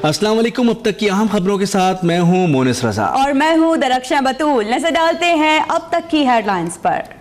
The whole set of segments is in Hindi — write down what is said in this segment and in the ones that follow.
अस्सलाम वालेकुम। अब तक की अहम खबरों के साथ मैं हूं मोनिस रजा और मैं हूं दरख्शां बतूल। नजर डालते हैं अब तक की हेडलाइंस पर।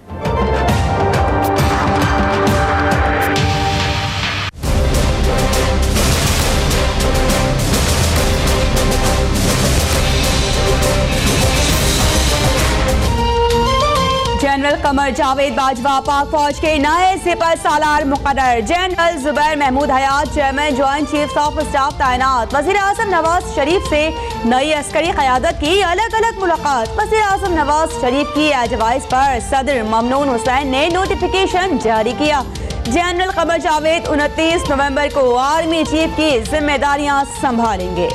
जनरल कमर जावेद बाजवा पाक फौज के नए सिपर सालार मुकर्रर। General Zubair Mahmood Hayat chairman joint chiefs of staff तैनात। वज़ीर आज़म नवाज शरीफ से नई अस्करी क़यादत की अलग अलग मुलाकात। वज़ीर आज़म नवाज शरीफ की एडवाइस पर सदर ममनून हुसैन ने नोटिफिकेशन जारी किया। जनरल कमर जावेद 29 नवंबर को आर्मी चीफ की जिम्मेदारियां संभालेंगे।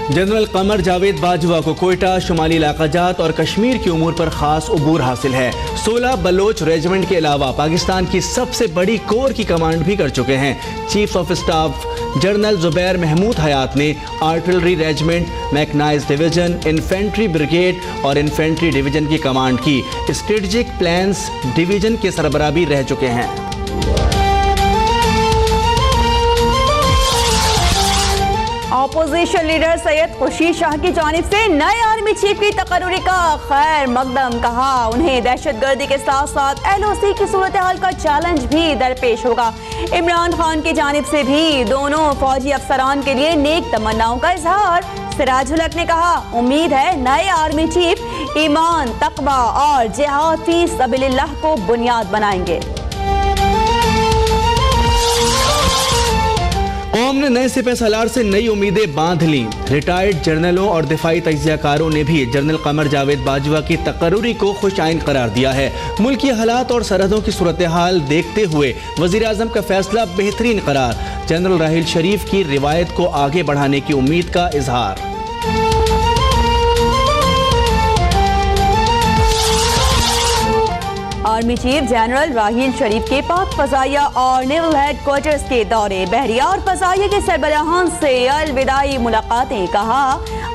जनरल कमर जावेद बाजवा को कोयटा, शुमाली इलाका जात और कश्मीर की उमूर पर खास उबूर हासिल है। 16 बलोच रेजिमेंट के अलावा पाकिस्तान की सबसे बड़ी कोर की कमांड भी कर चुके हैं। Chief of staff general Zubair Mahmood Hayat ने artillery regiment, mechanised division, infantry brigade और इन्फेंट्री डिवीजन की कमांड की। स्ट्रेटेजिक प्लान्स डिवीजन के सरबराह भी रह चुके हैं। अपोजिशन लीडर सैयद खुर्शीद शाह की जानिब से नए आर्मी चीफ की तकर्री का खैर मकदम। कहा उन्हें दहशतगर्दी के साथ साथ LOC की सूरत हाल का चैलेंज भी दरपेश होगा। इमरान खान की जानिब से भी दोनों फौजी अफसरान के लिए नेक तमन्नाओं का इजहार। सिराजुल हक ने कहा उम्मीद है नए आर्मी चीफ ईमान, तकवा और जिहाद फी सबीलिल्लाह को बुनियाद बनाएंगे। कौम ने नए सिपह सालार से नई उम्मीदें बांध लीं। रिटायर्ड जनरलों और दिफाई तज्जियाकारों ने भी जनरल कमर जावेद बाजवा की तकर्री को खुश आइन करार दिया है। मुल्की हालात और सरहदों की सूरत हाल देखते हुए वजीर आजम का फैसला बेहतरीन करार। जनरल राहिल शरीफ की रिवायत को आगे बढ़ाने की उम्मीद का इजहार। आर्मी चीफ जनरल राहिल शरीफ के पाक फजाइया और नेवल हेडक्वार्टर्स के दौरे। बहरिया और फजाइया के सरबराहान से अलविदाई मुलाकातें। कहा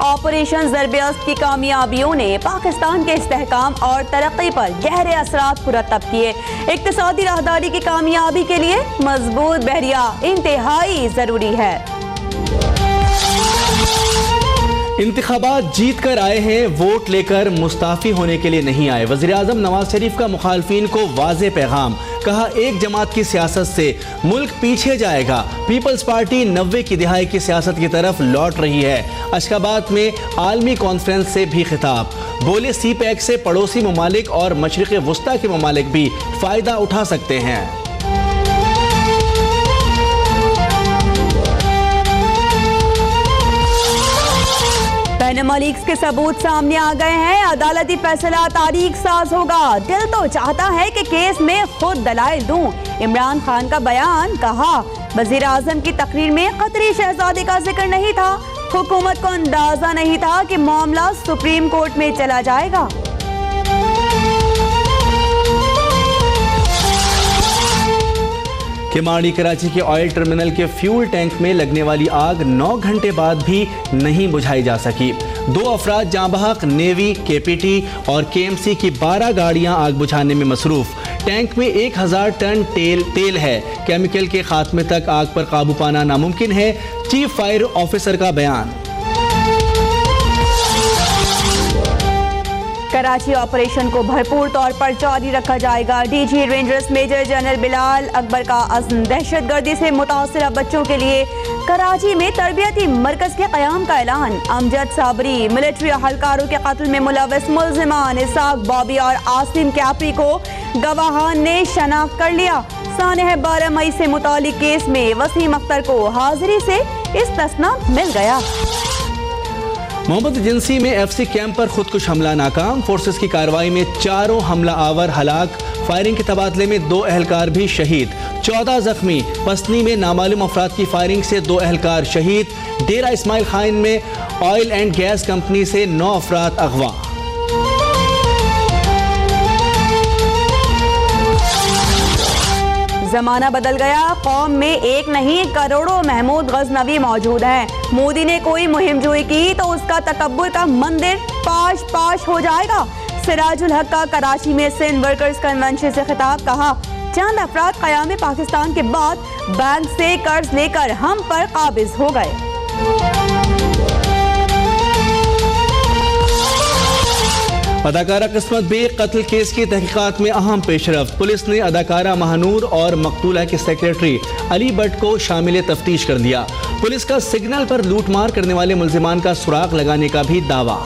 ऑपरेशन ज़रब-ए-अस्द की कामयाबियों ने पाकिस्तान के इस्तेहकाम और तरक्की पर गहरे असरात मुरतब किए। इक्तिसादी राहदारी की कामयाबी के लिए मजबूत बहरिया इंतहाई जरूरी है। इंतखाबात जीत कर आए हैं, वोट लेकर मुस्ताफी होने के लिए नहीं आए। वज़ीर आज़म नवाज शरीफ का मुखालफिन को वाज़े पैगाम। कहा एक जमात की सियासत से मुल्क पीछे जाएगा। पीपल्स पार्टी 90 की दिहाई की सियासत की तरफ लौट रही है। अशकाबाद में आलमी कॉन्फ्रेंस से भी खिताब। बोले CPEC से पड़ोसी ममालिक और मशरिक़ वुस्ता के ममालिक भी फ़ायदा उठा सकते हैं। पैनमा लीक्स के सबूत सामने आ गए हैं। अदालती फैसला तारीख साज होगा। दिल तो चाहता है कि केस में खुद दलाइल दूं। इमरान खान का बयान। कहा वजीर आजम की तकरीर में कतरी शहजादे का जिक्र नहीं था। हुकूमत को अंदाजा नहीं था कि मामला सुप्रीम कोर्ट में चला जाएगा। केमाड़ी कराची के ऑयल टर्मिनल के फ्यूल टैंक में लगने वाली आग 9 घंटे बाद भी नहीं बुझाई जा सकी। 2 अफराद जाँ बहक। नेवी, KPT और KMC की 12 गाड़ियां आग बुझाने में मसरूफ। टैंक में 1000 टन तेल है। केमिकल के खात्मे तक आग पर काबू पाना नामुमकिन है। चीफ फायर ऑफिसर का बयान। कराची ऑपरेशन को भरपूर तौर पर जारी रखा जाएगा। DG rangers major general Bilal Akbar का अज़्म। दहशतगर्दी से मुतासिरा बच्चों के लिए कराची में तरबियती मरकज के क़याम का ऐलान। अमजद साबरी मिलिट्री अहलकारों के कत्ल में मुलव्वस मुल्ज़िमान इसाक बॉबी और आसिम कैपरी को गवाहान ने शनाख्त कर लिया। सानह 12 मई से मुतालिक केस में वसीम अख्तर को हाजिरी से इस्तिस्ना मिल गया। मोहम्मद एजेंसी में FC कैंप पर खुदकुश हमला नाकाम। फोर्सेस की कार्रवाई में 4 हमला आवर हलाक। फायरिंग के तबादले में 2 अहलकार भी शहीद। 14 जख्मी। पसनी में नामालूम अफराद की फायरिंग से 2 अहलकार शहीद। डेरा इस्माइल खान में ऑयल एंड गैस कंपनी से 9 अफराद अगवा। जमाना बदल गया, कौम में एक नहीं करोड़ों महमूद गजनवी मौजूद हैं। मोदी ने कोई मुहिम जोई की तो उसका तकब्बुर का मंदिर पाश पाश हो जाएगा। सिराजुल हक का कराची में सिंध वर्कर्स कन्वेंशन से खिताब, कहा चंद अफराद क़याम पाकिस्तान के बाद बैंक से कर्ज लेकर हम पर काबिज हो गए। अदाकारा किस्मत बेग कत्ल केस की तहकीकात में अहम पेशरफ्त। पुलिस ने अदाकारा महानूर और मकतूला के सेक्रेटरी अली भट्ट को शामिल तफ्तीश कर दिया। पुलिस का सिग्नल पर लूटमार करने वाले मुल्जिमान का सुराग लगाने का भी दावा।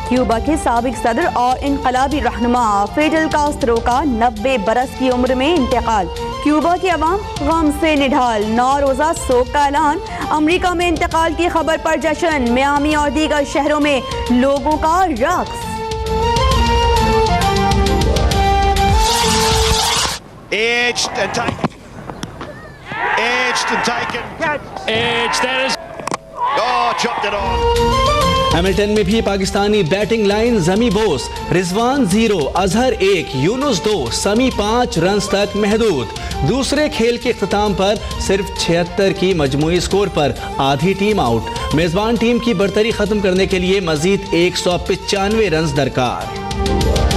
क्यूबा के साबिक सदर और इनकलाबी रहनुमा फिडेल कास्ट्रो का 90 बरस की उम्र में इंतकाल। क्यूबा की अवाम गम से निढाल, 9 रोजा शोक का ऐलान। अमेरिका में इंतकाल की खबर पर जश्न, मियामी और दीगर शहरों में लोगों का रक्स। हैमिल्टन में भी पाकिस्तानी बैटिंग लाइन, जमी बोस, रिजवान 0, अजहर 1, यूनुस 2, समी 5 रन्स तक महदूद। दूसरे खेल के इख्तिताम पर सिर्फ 76 की मजमूई स्कोर पर आधी टीम आउट। मेजबान टीम की बरतरी खत्म करने के लिए मजीद 195 रन्स दरकार।